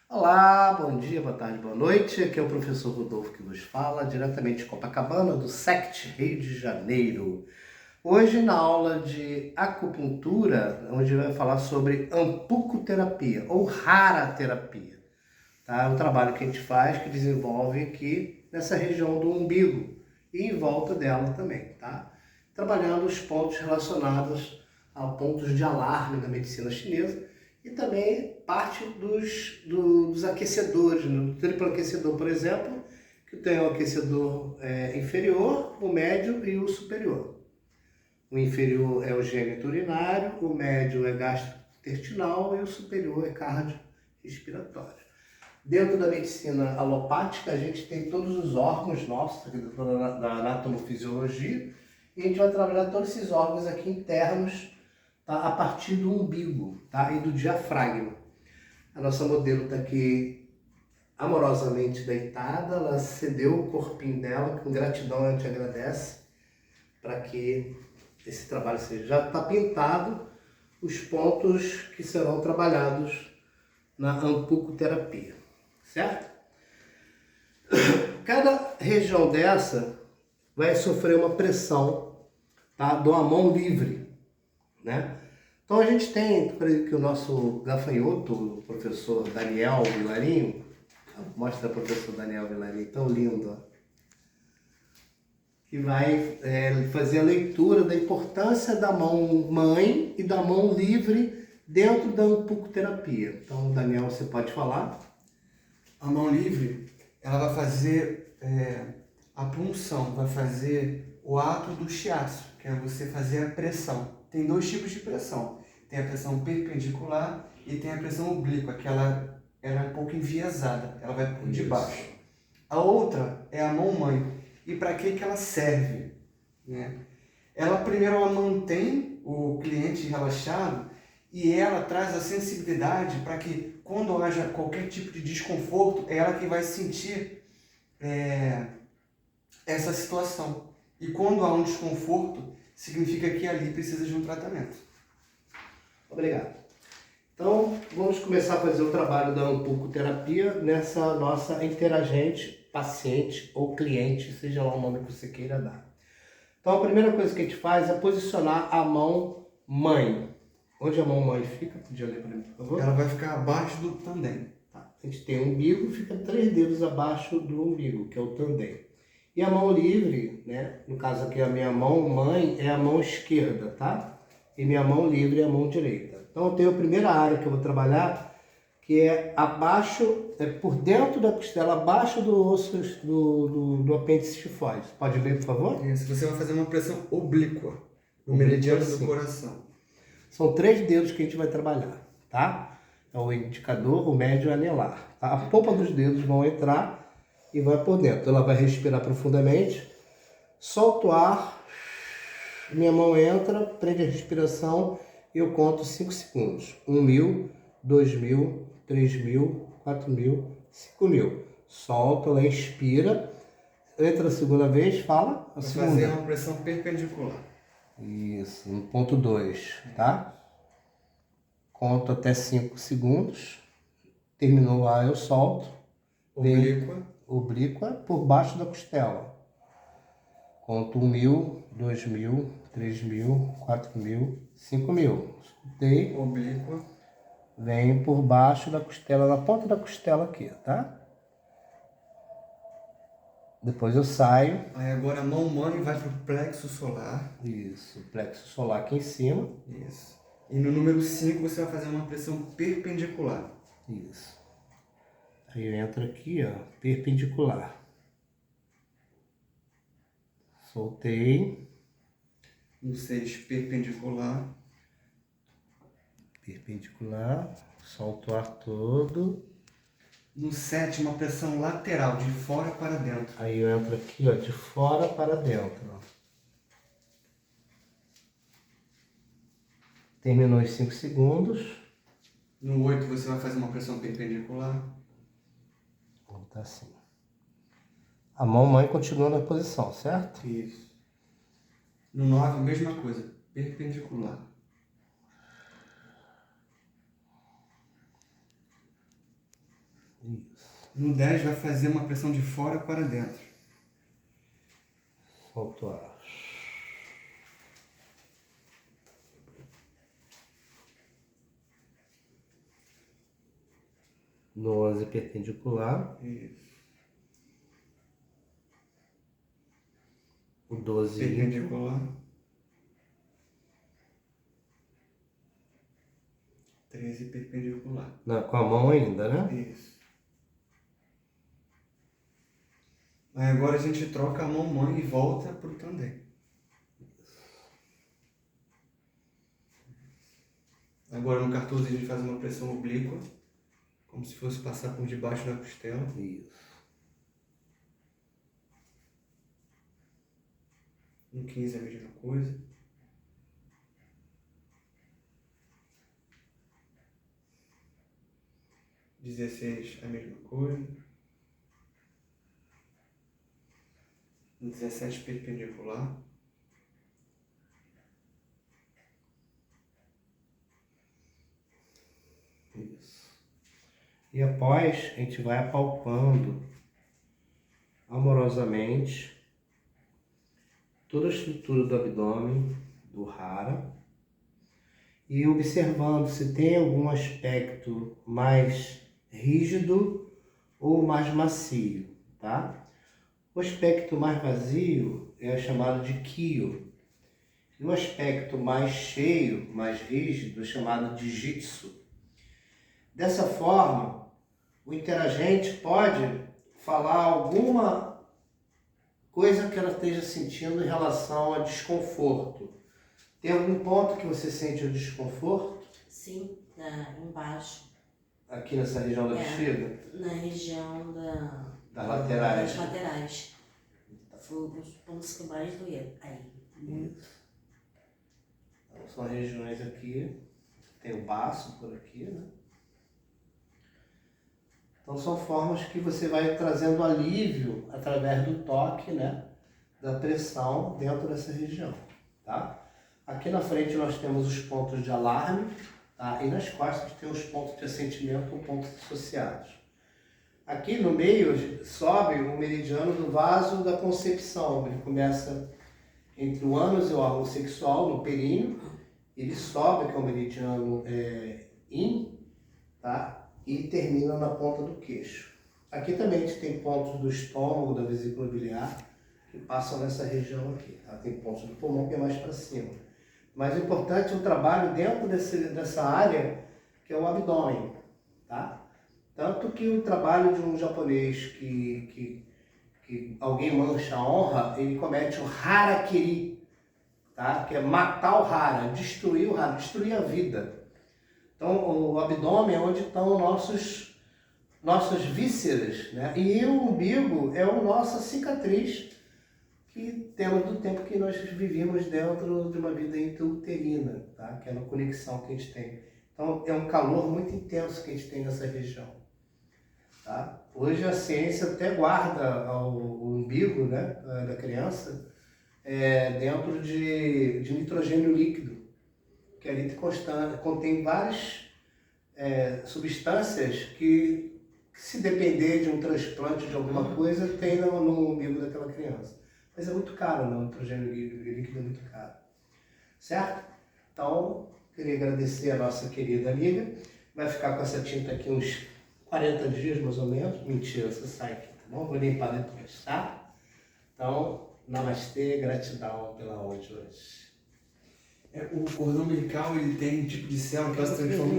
Olá, bom dia, boa tarde, boa noite. Aqui é o professor Rodolfo que vos fala, diretamente de Copacabana, do SECT, Rio de Janeiro. Hoje, na aula de acupuntura, onde vai falar sobre ampucoterapia ou raraterapia. Tá? É um trabalho que a gente faz, que desenvolve aqui nessa região do umbigo e em volta dela também, tá? Trabalhando os pontos relacionados a pontos de alarme da medicina chinesa e também parte dos aquecedores, no triplo aquecedor, por exemplo, que tem o aquecedor inferior, o médio e o superior. O inferior é o gênito urinário, o médio é gastrointestinal e o superior é cardiorrespiratório. Dentro da medicina alopática, a gente tem todos os órgãos nossos, aqui da anatomofisiologia, e a gente vai trabalhar todos esses órgãos aqui internos, tá, a partir do umbigo, tá, e do diafragma. A nossa modelo está aqui amorosamente deitada, ela cedeu o corpinho dela, com gratidão a gente agradece, para que esse trabalho seja. Já está pintado os pontos que serão trabalhados na ampucoterapia, certo? Cada região dessa vai sofrer uma pressão, tá, de uma mão livre, né? Então a gente tem que o nosso gafanhoto, o professor Daniel Vilarinho, mostra o professor Daniel Vilarinho, tão lindo, ó, que vai fazer a leitura da importância da mão mãe e da mão livre dentro da ampucoterapia. Então, Daniel, você pode falar? A mão livre, ela vai fazer a punção, vai fazer o ato do shiatsu, que é você fazer a pressão. Tem dois tipos de pressão. Tem a pressão perpendicular e tem a pressão oblíqua, que ela é um pouco enviesada, ela vai por debaixo. A outra é a mão mãe. E para que ela serve? Né? Ela primeiro ela mantém o cliente relaxado e ela traz a sensibilidade para que quando haja qualquer tipo de desconforto, é ela que vai sentir essa situação. E quando há um desconforto, significa que ali precisa de um tratamento. Obrigado. Então, vamos começar a fazer o trabalho da ampucoterapia nessa nossa interagente, paciente ou cliente, seja lá o nome que você queira dar. Então, a primeira coisa que a gente faz é posicionar a mão mãe. Onde a mão mãe fica? Podia ler para mim, por favor? Ela vai ficar abaixo do tandem. Tá. A gente tem o umbigo, fica 3 dedos abaixo do umbigo, que é o tandem. E a mão livre, né? No caso aqui, a minha mão mãe é a mão esquerda, tá? E minha mão livre é a mão direita. Então, eu tenho a primeira área que eu vou trabalhar, que é abaixo, por dentro da costela, abaixo do osso do apêndice tifoide. Pode ler, por favor? Isso, você vai fazer uma pressão oblíqua, no meridiano do coração. São 3 dedos que a gente vai trabalhar, tá? É o indicador, o médio e o anelar. Tá? A polpa dos dedos vão entrar e vai por dentro. Ela vai respirar profundamente, solta o ar, minha mão entra, prende a respiração e eu conto 5 segundos. 1.000, 2.000, 3.000, 4.000, 5.000. Solta, ela expira, entra a segunda vez, fala a segunda. Fazer uma pressão perpendicular. Isso, no ponto 2, tá? Conto até 5 segundos. Terminou o ar, eu solto. Oblíqua. Oblíqua por baixo da costela. Conto 1.000, 2.000, 3.000, 4.000, 5.000. Escutei. Oblíqua. Vem por baixo da costela, na ponta da costela aqui, tá? Depois eu saio. Aí agora a mão mãe vai pro plexo solar. Isso, plexo solar aqui em cima. Isso. E no número 5 você vai fazer uma pressão perpendicular. Isso. Aí eu entro aqui, ó, perpendicular. Soltei. No 6, perpendicular. Perpendicular. Solto o ar todo. No 7, uma pressão lateral, de fora para dentro. Aí eu entro aqui, ó, de fora para dentro. Ó. Terminou os 5 segundos. No 8, você vai fazer uma pressão perpendicular. Vou botar assim. A mão mãe continua na posição, certo? Isso. No 9, a mesma coisa, perpendicular. Isso. No 10 vai fazer uma pressão de fora para dentro. Solta o ar. No 11 perpendicular. Isso. O 12 Perpendicular. 13 perpendicular. Não, com a mão ainda, né? Isso. Aí agora a gente troca a mão mãe e volta para o tandem. Agora no 14 a gente faz uma pressão oblíqua, como se fosse passar por debaixo da costela. Isso. No 15 a mesma coisa. No 16 a mesma coisa. No 17 perpendicular. Isso. E após, a gente vai apalpando amorosamente toda a estrutura do abdômen, do hara, e observando se tem algum aspecto mais rígido ou mais macio, tá? O aspecto mais vazio é chamado de kyo, e o aspecto mais cheio, mais rígido, é chamado de jitsu. Dessa forma, o interagente pode falar alguma coisa que ela esteja sentindo em relação a desconforto. Tem algum ponto que você sente o desconforto? Sim, embaixo. Aqui nessa região da bexiga? Na região Das laterais. das laterais. Foi os pontos que mais doeram. Aí. Isso. Então, são regiões aqui, tem o baço por aqui, né? Então são formas que você vai trazendo alívio através do toque, né? Da pressão dentro dessa região, tá? Aqui na frente nós temos os pontos de alarme, tá? E nas costas tem os pontos de assentimento ou pontos associados. Aqui no meio sobe o meridiano do vaso da concepção. Ele começa entre o ânus e o órgão sexual, no períneo. Ele sobe, que é o meridiano in, tá? E termina na ponta do queixo. Aqui também a gente tem pontos do estômago, da vesícula biliar, que passam nessa região aqui. Tá? Tem pontos do pulmão que é mais para cima. Mas o importante é o trabalho dentro dessa área, que é o abdômen. Tá? Tanto que o trabalho de um japonês que alguém mancha a honra, ele comete o harakiri, tá? Que é matar o hara, destruir o hara, destruir a vida. Então, o abdômen é onde estão nossas vísceras, né? E o umbigo é a nossa cicatriz que temos do tempo que nós vivemos dentro de uma vida intrauterina, tá? Que é a conexão que a gente tem. Então, é um calor muito intenso que a gente tem nessa região, tá? Hoje a ciência até guarda o umbigo, né, da criança dentro de nitrogênio líquido, que ali contém várias substâncias que, se depender de um transplante de alguma coisa, tem no umbigo daquela criança. Mas é muito caro, né? O nitrogênio líquido é muito caro. Certo? Então, queria agradecer a nossa querida amiga. Vai ficar com essa tinta aqui uns 40 dias, mais ou menos. Mentira, você sai aqui, tá bom? Vou limpar depois, tá? Então, namastê, gratidão pela aula de hoje. O cordão umbilical ele tem um tipo de célula que ela se transforma